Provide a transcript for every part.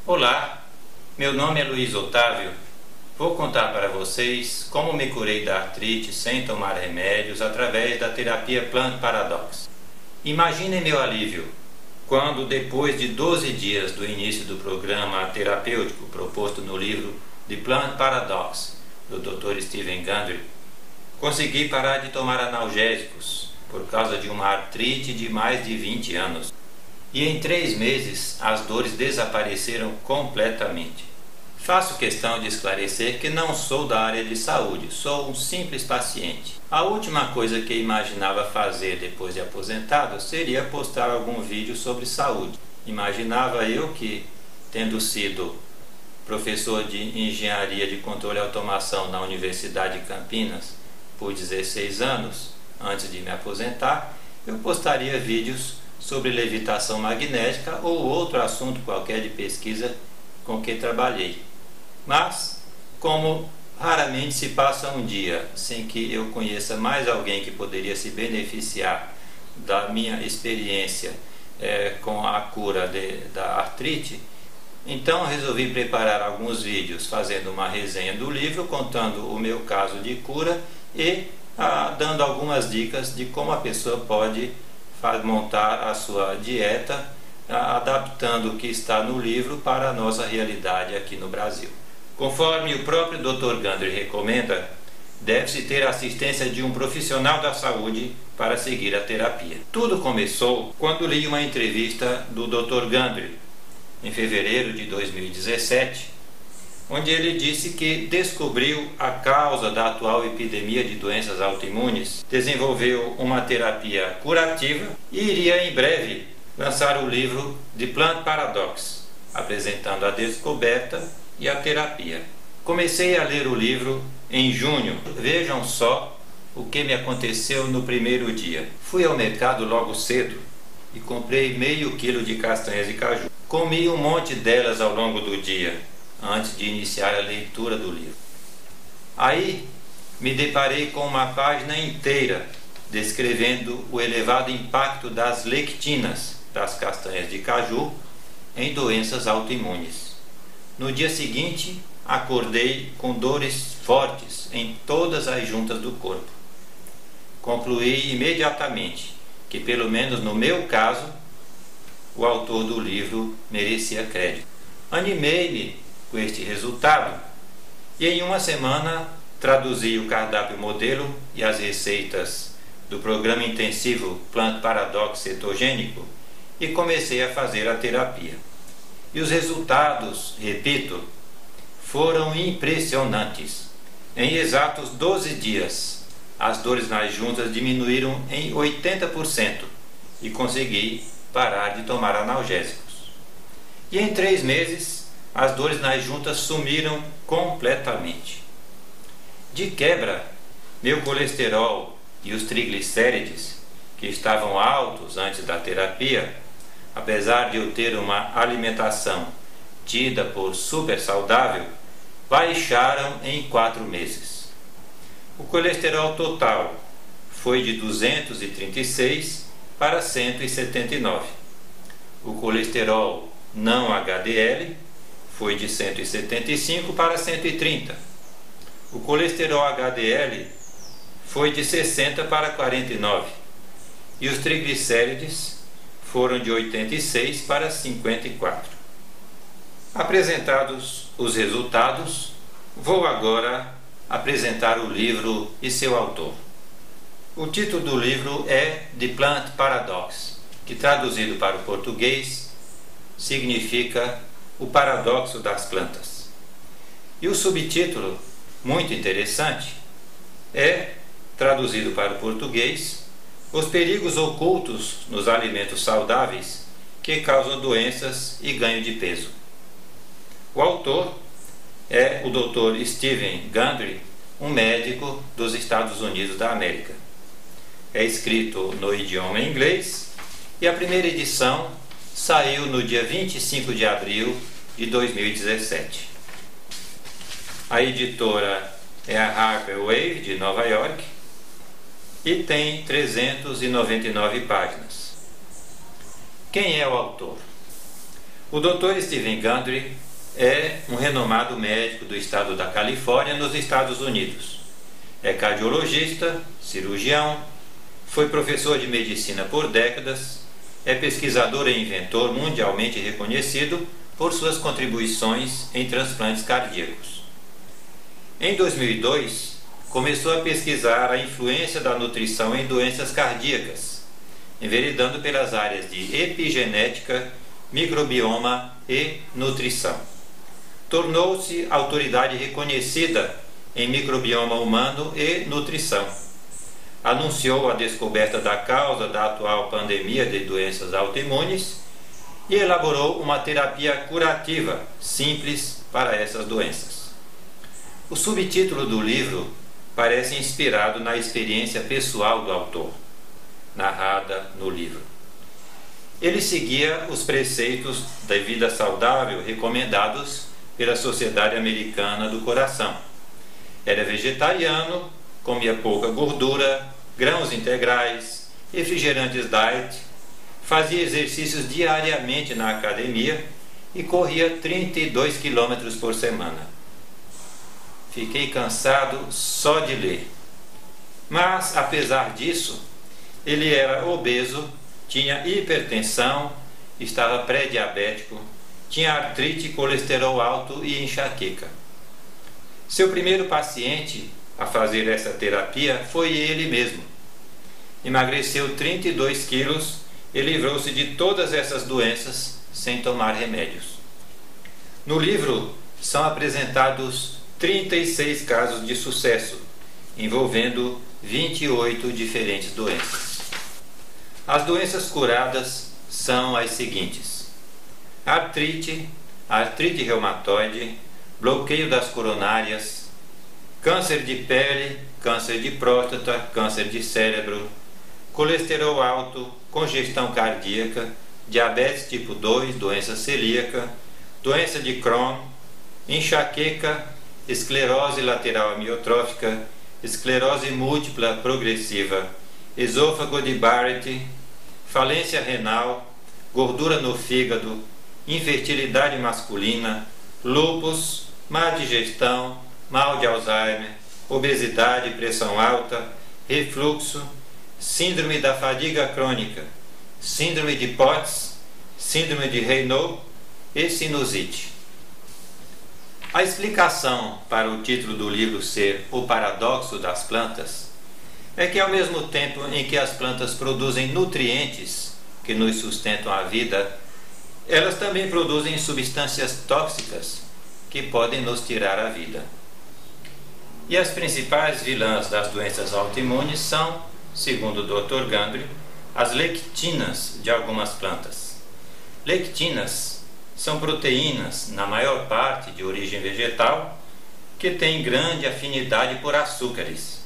Olá, meu nome é Luiz Otávio. Vou contar para vocês como me curei da artrite sem tomar remédios através da terapia Plant Paradox. Imaginem meu alívio quando, depois de 12 dias do início do programa terapêutico proposto no livro The Plant Paradox, do Dr. Steven Gundry, consegui parar de tomar analgésicos por causa de uma artrite de mais de 20 anos. E em 3 meses as dores desapareceram completamente. Faço questão de esclarecer que não sou da área de saúde, sou um simples paciente. A última coisa que imaginava fazer depois de aposentado seria postar algum vídeo sobre saúde. Imaginava eu que, tendo sido professor de Engenharia de Controle e Automação na Universidade de Campinas por 16 anos, antes de me aposentar, eu postaria vídeos sobre levitação magnética ou outro assunto qualquer de pesquisa com que trabalhei. Mas, como raramente se passa um dia sem que eu conheça mais alguém que poderia se beneficiar da minha experiência com a cura da artrite, então resolvi preparar alguns vídeos fazendo uma resenha do livro, contando o meu caso de cura e dando algumas dicas de como a pessoa pode montar a sua dieta, adaptando o que está no livro para a nossa realidade aqui no Brasil. Conforme o próprio Dr. Gundry recomenda, deve-se ter a assistência de um profissional da saúde para seguir a terapia. Tudo começou quando li uma entrevista do Dr. Gundry, em fevereiro de 2017, onde ele disse que descobriu a causa da atual epidemia de doenças autoimunes, desenvolveu uma terapia curativa e iria em breve lançar o livro The Plant Paradox, apresentando a descoberta e a terapia. Comecei a ler o livro em junho. Vejam só o que me aconteceu no primeiro dia. Fui ao mercado logo cedo e comprei meio quilo de castanhas de caju. Comi um monte delas ao longo do dia, antes de iniciar a leitura do livro. Aí me deparei com uma página inteira descrevendo o elevado impacto das lectinas das castanhas de caju em doenças autoimunes. No dia seguinte, acordei com dores fortes em todas as juntas do corpo. Concluí imediatamente que, pelo menos no meu caso, o autor do livro merecia crédito. Animei-me com este resultado e em uma semana traduzi o cardápio modelo e as receitas do programa intensivo Plant Paradox cetogênico e comecei a fazer a terapia. E os resultados, repito, foram impressionantes. Em exatos 12 dias, as dores nas juntas diminuíram em 80% e consegui parar de tomar analgésicos. E em 3 meses, as dores nas juntas sumiram completamente. De quebra, meu colesterol e os triglicérides, que estavam altos antes da terapia, apesar de eu ter uma alimentação tida por super saudável, baixaram em 4 meses. O colesterol total foi de 236 para 179. O colesterol não HDL foi de 175 para 130. O colesterol HDL foi de 60 para 49. E os triglicérides foram de 86 para 54. Apresentados os resultados, vou agora apresentar o livro e seu autor. O título do livro é The Plant Paradox, que traduzido para o português significa O Paradoxo das Plantas. E o subtítulo, muito interessante, é, traduzido para o português, Os perigos ocultos nos alimentos saudáveis que causam doenças e ganho de peso. O autor é o Dr. Steven Gundry, um médico dos Estados Unidos da América. É escrito no idioma inglês e a primeira edição saiu no dia 25 de abril de 2017. A editora é a Harper Wave, de Nova York, e tem 399 páginas. Quem é o autor? O Dr. Steven Gundry é um renomado médico do estado da Califórnia, nos Estados Unidos. É cardiologista, cirurgião, foi professor de medicina por décadas, é pesquisador e inventor mundialmente reconhecido por suas contribuições em transplantes cardíacos. Em 2002, começou a pesquisar a influência da nutrição em doenças cardíacas, enveredando pelas áreas de epigenética, microbioma e nutrição. Tornou-se autoridade reconhecida em microbioma humano e nutrição. Anunciou a descoberta da causa da atual pandemia de doenças autoimunes e elaborou uma terapia curativa simples para essas doenças. O subtítulo do livro parece inspirado na experiência pessoal do autor, narrada no livro. Ele seguia os preceitos da vida saudável recomendados pela Sociedade Americana do Coração. Era vegetariano, comia pouca gordura, grãos integrais, refrigerantes diet, fazia exercícios diariamente na academia e corria 32 km por semana. Fiquei cansado só de ler. Mas, apesar disso, ele era obeso, tinha hipertensão, estava pré-diabético, tinha artrite, colesterol alto e enxaqueca. Seu primeiro paciente a fazer essa terapia foi ele mesmo. Emagreceu 32 quilos e livrou-se de todas essas doenças sem tomar remédios. No livro são apresentados 36 casos de sucesso, envolvendo 28 diferentes doenças. As doenças curadas são as seguintes: artrite, artrite reumatoide, bloqueio das coronárias, câncer de pele, câncer de próstata, câncer de cérebro, colesterol alto, congestão cardíaca, diabetes tipo 2, doença celíaca, doença de Crohn, enxaqueca, esclerose lateral amiotrófica, esclerose múltipla progressiva, esôfago de Barrett, falência renal, gordura no fígado, infertilidade masculina, lúpus, má digestão, mal de Alzheimer, obesidade, pressão alta, refluxo, síndrome da fadiga crônica, síndrome de Potts, síndrome de Raynaud e sinusite. A explicação para o título do livro ser O Paradoxo das Plantas é que, ao mesmo tempo em que as plantas produzem nutrientes que nos sustentam a vida, elas também produzem substâncias tóxicas que podem nos tirar a vida. E as principais vilãs das doenças autoimunes são, segundo o Dr. Gundry, as lectinas de algumas plantas. Lectinas são proteínas, na maior parte de origem vegetal, que têm grande afinidade por açúcares.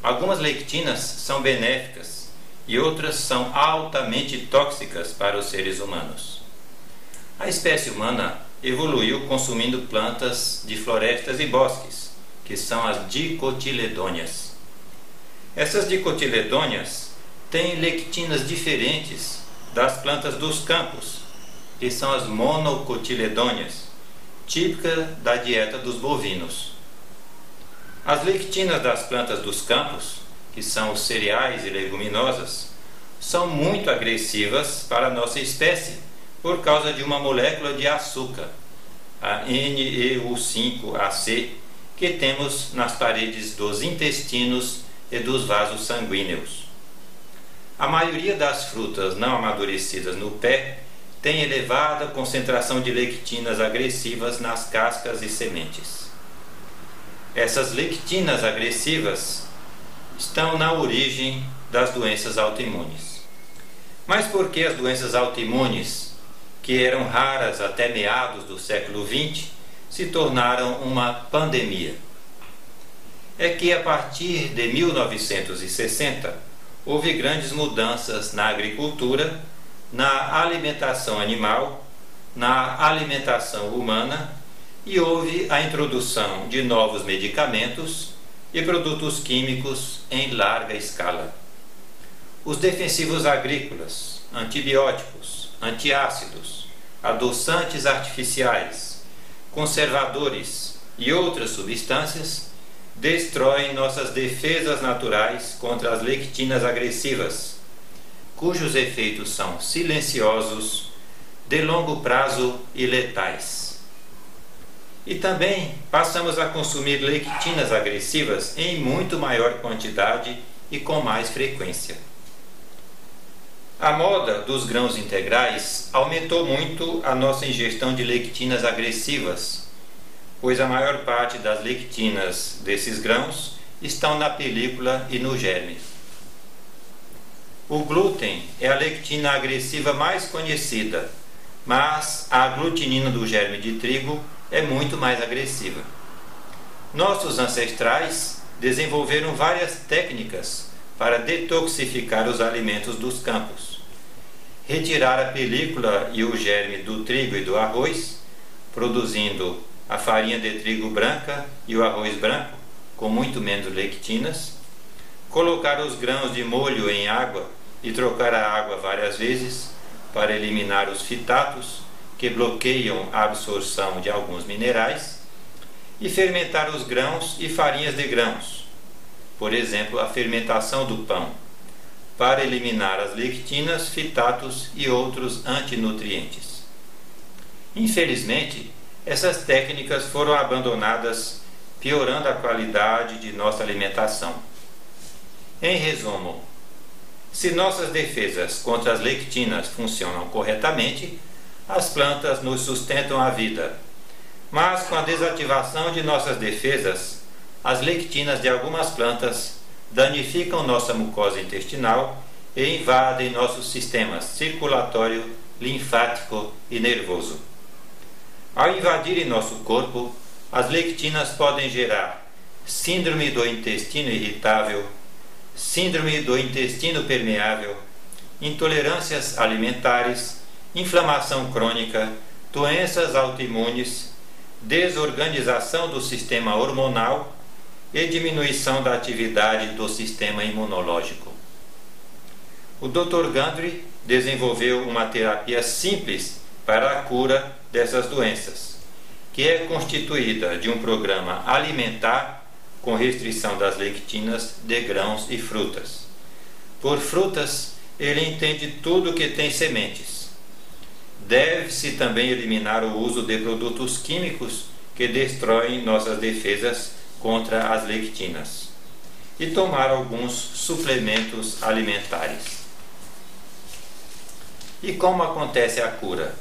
Algumas lectinas são benéficas e outras são altamente tóxicas para os seres humanos. A espécie humana evoluiu consumindo plantas de florestas e bosques, que são as dicotiledôneas. Essas dicotiledôneas têm lectinas diferentes das plantas dos campos, que são as monocotiledôneas, típicas da dieta dos bovinos. As lectinas das plantas dos campos, que são os cereais e leguminosas, são muito agressivas para a nossa espécie por causa de uma molécula de açúcar, a NEU5AC, que temos nas paredes dos intestinos e dos vasos sanguíneos. A maioria das frutas não amadurecidas no pé tem elevada concentração de lectinas agressivas nas cascas e sementes. Essas lectinas agressivas estão na origem das doenças autoimunes. Mas por que as doenças autoimunes, que eram raras até meados do século XX, se tornaram uma pandemia? É que a partir de 1960 houve grandes mudanças na agricultura, na alimentação animal, na alimentação humana, e houve a introdução de novos medicamentos e produtos químicos em larga escala. Os defensivos agrícolas, antibióticos, antiácidos, adoçantes artificiais, conservadores e outras substâncias destroem nossas defesas naturais contra as lectinas agressivas, cujos efeitos são silenciosos, de longo prazo e letais. E também passamos a consumir lectinas agressivas em muito maior quantidade e com mais frequência. A moda dos grãos integrais aumentou muito a nossa ingestão de lectinas agressivas, pois a maior parte das lectinas desses grãos estão na película e no germe. O glúten é a lectina agressiva mais conhecida, mas a aglutinina do germe de trigo é muito mais agressiva. Nossos ancestrais desenvolveram várias técnicas para detoxificar os alimentos dos campos. Retirar a película e o germe do trigo e do arroz, produzindo a farinha de trigo branca e o arroz branco, com muito menos lectinas. Colocar os grãos de molho em água e trocar a água várias vezes para eliminar os fitatos, que bloqueiam a absorção de alguns minerais. E fermentar os grãos e farinhas de grãos, por exemplo, a fermentação do pão, para eliminar as lectinas, fitatos e outros antinutrientes. Infelizmente, essas técnicas foram abandonadas, piorando a qualidade de nossa alimentação. Em resumo, se nossas defesas contra as lectinas funcionam corretamente, as plantas nos sustentam a vida. Mas com a desativação de nossas defesas, as lectinas de algumas plantas danificam nossa mucosa intestinal e invadem nossos sistemas circulatório, linfático e nervoso. Ao invadirem nosso corpo, as lectinas podem gerar síndrome do intestino irritável, síndrome do intestino permeável, intolerâncias alimentares, inflamação crônica, doenças autoimunes, desorganização do sistema hormonal e diminuição da atividade do sistema imunológico. O Dr. Gundry desenvolveu uma terapia simples para a cura dessas doenças, que é constituída de um programa alimentar com restrição das lectinas de grãos e frutas. Por frutas, ele entende tudo que tem sementes. Deve-se também eliminar o uso de produtos químicos que destroem nossas defesas contra as lectinas e tomar alguns suplementos alimentares. E como acontece a cura?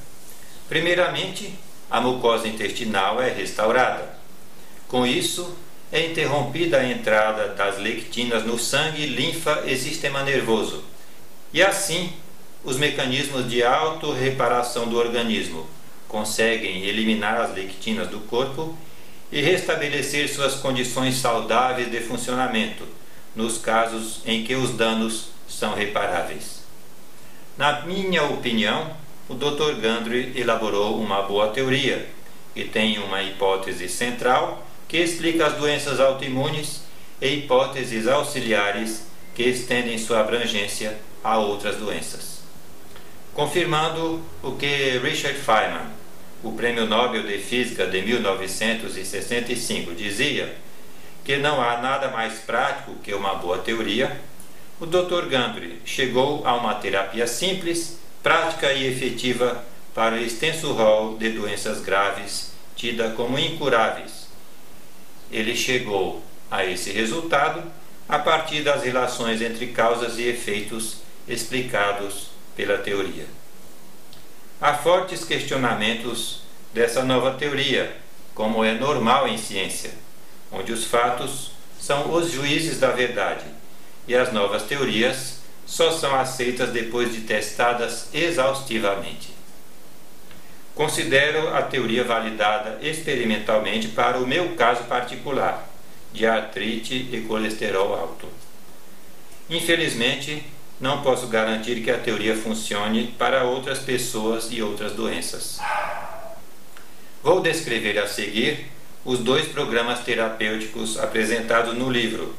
Primeiramente, a mucosa intestinal é restaurada. Com isso, é interrompida a entrada das lectinas no sangue, linfa e sistema nervoso. E assim, os mecanismos de autorreparação do organismo conseguem eliminar as lectinas do corpo e restabelecer suas condições saudáveis de funcionamento, nos casos em que os danos são reparáveis. Na minha opinião, o Dr. Gundry elaborou uma boa teoria, que tem uma hipótese central que explica as doenças autoimunes e hipóteses auxiliares que estendem sua abrangência a outras doenças. Confirmando o que Richard Feynman, o Prêmio Nobel de Física de 1965, dizia, que não há nada mais prático que uma boa teoria, o Dr. Gundry chegou a uma terapia simples, prática e efetiva para o extenso rol de doenças graves tida como incuráveis. Ele chegou a esse resultado a partir das relações entre causas e efeitos explicados pela teoria. Há fortes questionamentos dessa nova teoria, como é normal em ciência, onde os fatos são os juízes da verdade e as novas teorias só são aceitas depois de testadas exaustivamente. Considero a teoria validada experimentalmente para o meu caso particular, de artrite e colesterol alto. Infelizmente, não posso garantir que a teoria funcione para outras pessoas e outras doenças. Vou descrever a seguir os 2 programas terapêuticos apresentados no livro,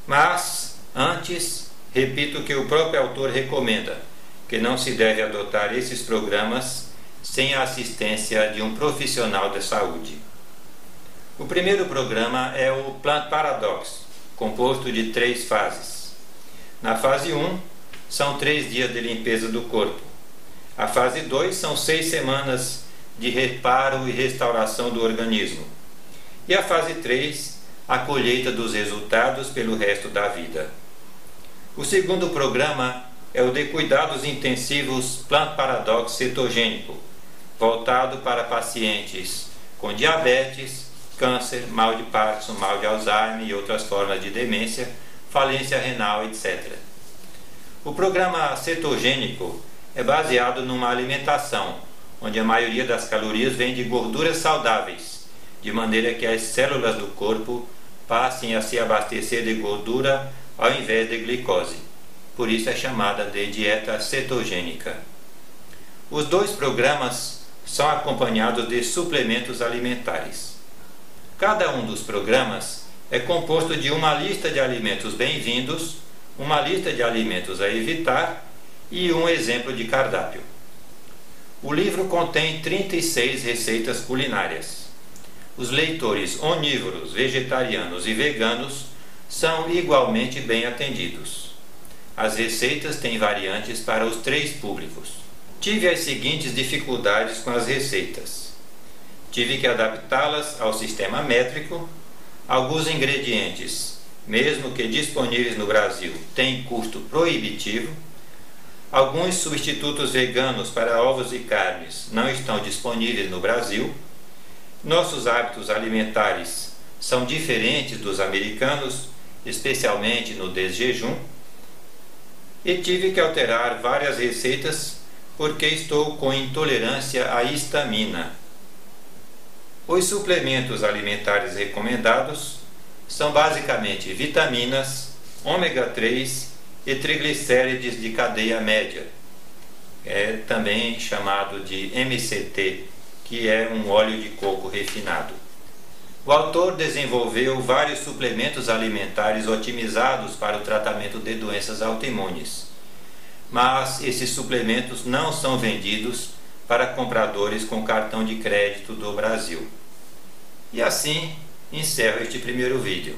mas, antes, repito que o próprio autor recomenda que não se deve adotar esses programas sem a assistência de um profissional da saúde. O primeiro programa é o Plant Paradox, composto de 3 fases. Na fase 1, são 3 dias de limpeza do corpo. A fase 2 são 6 semanas de reparo e restauração do organismo. E a fase 3, a colheita dos resultados pelo resto da vida. O segundo programa é o de cuidados intensivos Plant Paradox cetogênico, voltado para pacientes com diabetes, câncer, mal de Parkinson, mal de Alzheimer e outras formas de demência, falência renal, etc. O programa cetogênico é baseado numa alimentação onde a maioria das calorias vem de gorduras saudáveis, de maneira que as células do corpo passem a se abastecer de gordura ao invés de glicose. Por isso é chamada de dieta cetogênica. Os 2 programas são acompanhados de suplementos alimentares. Cada um dos programas é composto de uma lista de alimentos bem-vindos, uma lista de alimentos a evitar e um exemplo de cardápio. O livro contém 36 receitas culinárias. Os leitores onívoros, vegetarianos e veganos são igualmente bem atendidos. As receitas têm variantes para os 3 públicos. Tive as seguintes dificuldades com as receitas. Tive que adaptá-las ao sistema métrico. Alguns ingredientes, mesmo que disponíveis no Brasil, têm custo proibitivo. Alguns substitutos veganos para ovos e carnes não estão disponíveis no Brasil. Nossos hábitos alimentares são diferentes dos americanos, especialmente no desjejum. E tive que alterar várias receitas porque estou com intolerância à histamina. Os suplementos alimentares recomendados são basicamente vitaminas, ômega 3 e triglicérides de cadeia média, também chamado de MCT, que é um óleo de coco refinado. O autor desenvolveu vários suplementos alimentares otimizados para o tratamento de doenças autoimunes, mas esses suplementos não são vendidos para compradores com cartão de crédito do Brasil. E assim encerro este primeiro vídeo.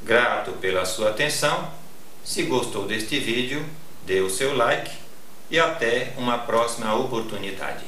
Grato pela sua atenção. Se gostou deste vídeo, dê o seu like e até uma próxima oportunidade.